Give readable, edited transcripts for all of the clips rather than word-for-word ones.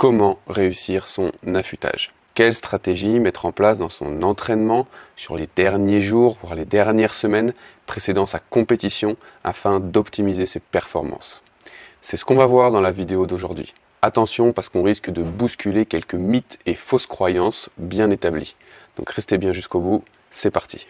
comment réussir son affûtage. Quelle stratégie mettre en place dans son entraînement sur les derniers jours, voire les dernières semaines précédant sa compétition afin d'optimiser ses performances. C'est ce qu'on va voir dans la vidéo d'aujourd'hui. Attention parce qu'on risque de bousculer quelques mythes et fausses croyances bien établis. Donc restez bien jusqu'au bout, c'est parti.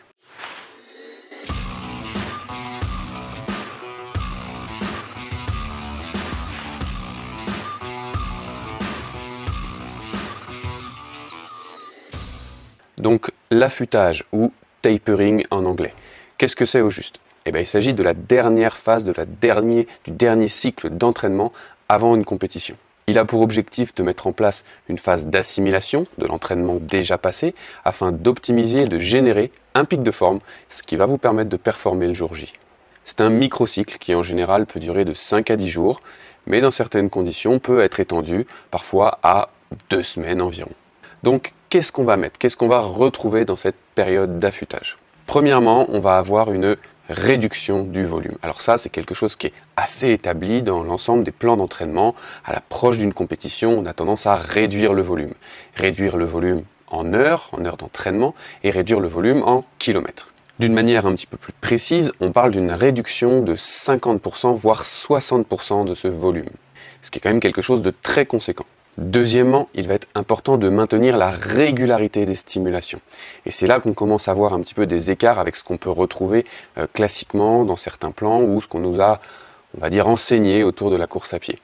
Donc l'affûtage ou tapering en anglais. Qu'est-ce que c'est au juste? Eh bien, il s'agit de la dernière phase, du dernier cycle d'entraînement avant une compétition. Il a pour objectif de mettre en place une phase d'assimilation de l'entraînement déjà passé afin d'optimiser et de générer un pic de forme, ce qui va vous permettre de performer le jour J. C'est un microcycle qui en général peut durer de 5 à 10 jours, mais dans certaines conditions peut être étendu parfois à 2 semaines environ. Donc, qu'est-ce qu'on va mettre? Qu'est-ce qu'on va retrouver dans cette période d'affûtage? Premièrement, on va avoir une réduction du volume. Alors ça, c'est quelque chose qui est assez établi dans l'ensemble des plans d'entraînement. À l'approche d'une compétition, on a tendance à réduire le volume. Réduire le volume en heures d'entraînement et réduire le volume en kilomètres. D'une manière un petit peu plus précise, on parle d'une réduction de 50% voire 60% de ce volume. Ce qui est quand même quelque chose de très conséquent. Deuxièmement, il va être important de maintenir la régularité des stimulations. Et c'est là qu'on commence à voir un petit peu des écarts avec ce qu'on peut retrouver classiquement dans certains plans ou ce qu'on nous a, on va dire, enseigné autour de la course à pied.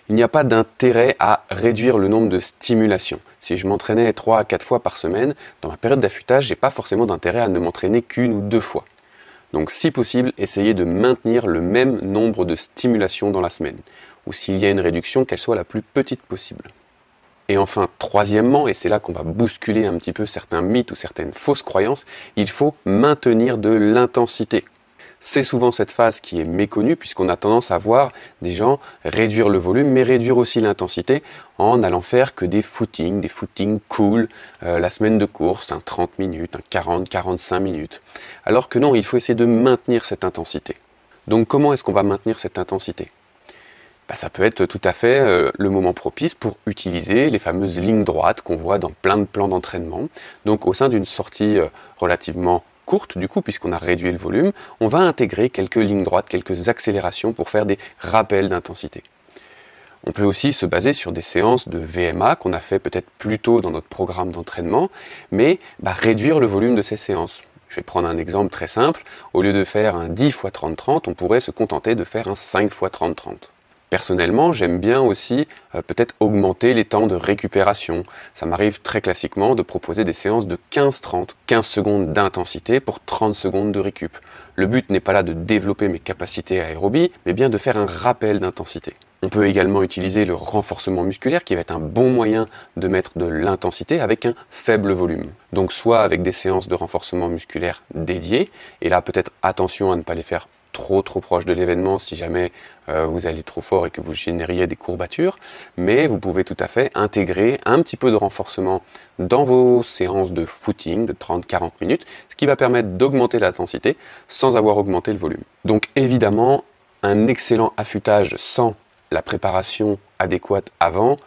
Il n'y a pas d'intérêt à réduire le nombre de stimulations. Si je m'entraînais 3 à 4 fois par semaine, dans ma période d'affûtage, j'ai pas forcément d'intérêt à ne m'entraîner qu'une ou 2 fois. Donc si possible, essayez de maintenir le même nombre de stimulations dans la semaine. Ou s'il y a une réduction, qu'elle soit la plus petite possible. Et enfin, troisièmement, et c'est là qu'on va bousculer un petit peu certains mythes ou certaines fausses croyances, il faut maintenir de l'intensité. C'est souvent cette phase qui est méconnue puisqu'on a tendance à voir des gens réduire le volume mais réduire aussi l'intensité en allant faire que des footings cool, la semaine de course, un 30 minutes, un 40-45 minutes. Alors que non, il faut essayer de maintenir cette intensité. Donc comment est-ce qu'on va maintenir cette intensité? Ça peut être tout à fait le moment propice pour utiliser les fameuses lignes droites qu'on voit dans plein de plans d'entraînement. Donc au sein d'une sortie relativement courte du coup, puisqu'on a réduit le volume, on va intégrer quelques lignes droites, quelques accélérations pour faire des rappels d'intensité. On peut aussi se baser sur des séances de VMA qu'on a fait peut-être plus tôt dans notre programme d'entraînement, mais réduire le volume de ces séances. Je vais prendre un exemple très simple. Au lieu de faire un 10 x 30-30, on pourrait se contenter de faire un 5 x 30-30. Personnellement, j'aime bien aussi peut-être augmenter les temps de récupération. Ça m'arrive très classiquement de proposer des séances de 15-30, 15 secondes d'intensité pour 30 secondes de récup. Le but n'est pas là de développer mes capacités aérobie, mais bien de faire un rappel d'intensité. On peut également utiliser le renforcement musculaire qui va être un bon moyen de mettre de l'intensité avec un faible volume. Donc soit avec des séances de renforcement musculaire dédiées, et là peut-être attention à ne pas les faire trop proche de l'événement si jamais vous allez trop fort et que vous génériez des courbatures, mais vous pouvez tout à fait intégrer un petit peu de renforcement dans vos séances de footing de 30-40 minutes, ce qui va permettre d'augmenter l'intensité sans avoir augmenté le volume. Donc évidemment, un excellent affûtage sans la préparation adéquate avant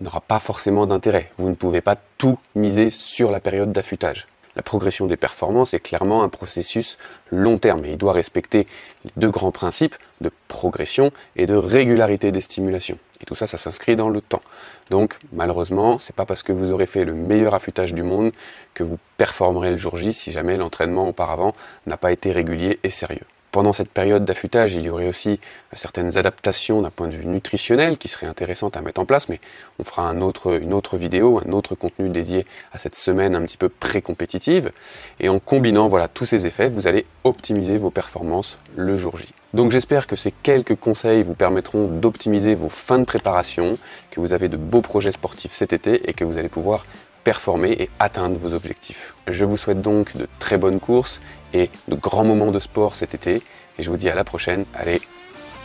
n'aura pas forcément d'intérêt. Vous ne pouvez pas tout miser sur la période d'affûtage. La progression des performances est clairement un processus long terme et il doit respecter les deux grands principes de progression et de régularité des stimulations. Et tout ça, ça s'inscrit dans le temps. Donc malheureusement, c'est pas parce que vous aurez fait le meilleur affûtage du monde que vous performerez le jour J si jamais l'entraînement auparavant n'a pas été régulier et sérieux. Pendant cette période d'affûtage, il y aurait aussi certaines adaptations d'un point de vue nutritionnel qui seraient intéressantes à mettre en place, mais on fera une autre vidéo, un autre contenu dédié à cette semaine un petit peu pré-compétitive. Et en combinant tous ces effets, vous allez optimiser vos performances le jour J. Donc j'espère que ces quelques conseils vous permettront d'optimiser vos fins de préparation, que vous avez de beaux projets sportifs cet été et que vous allez pouvoir performer et atteindre vos objectifs. Je vous souhaite donc de très bonnes courses et de grands moments de sport cet été et je vous dis à la prochaine. Allez,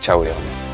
ciao les runners.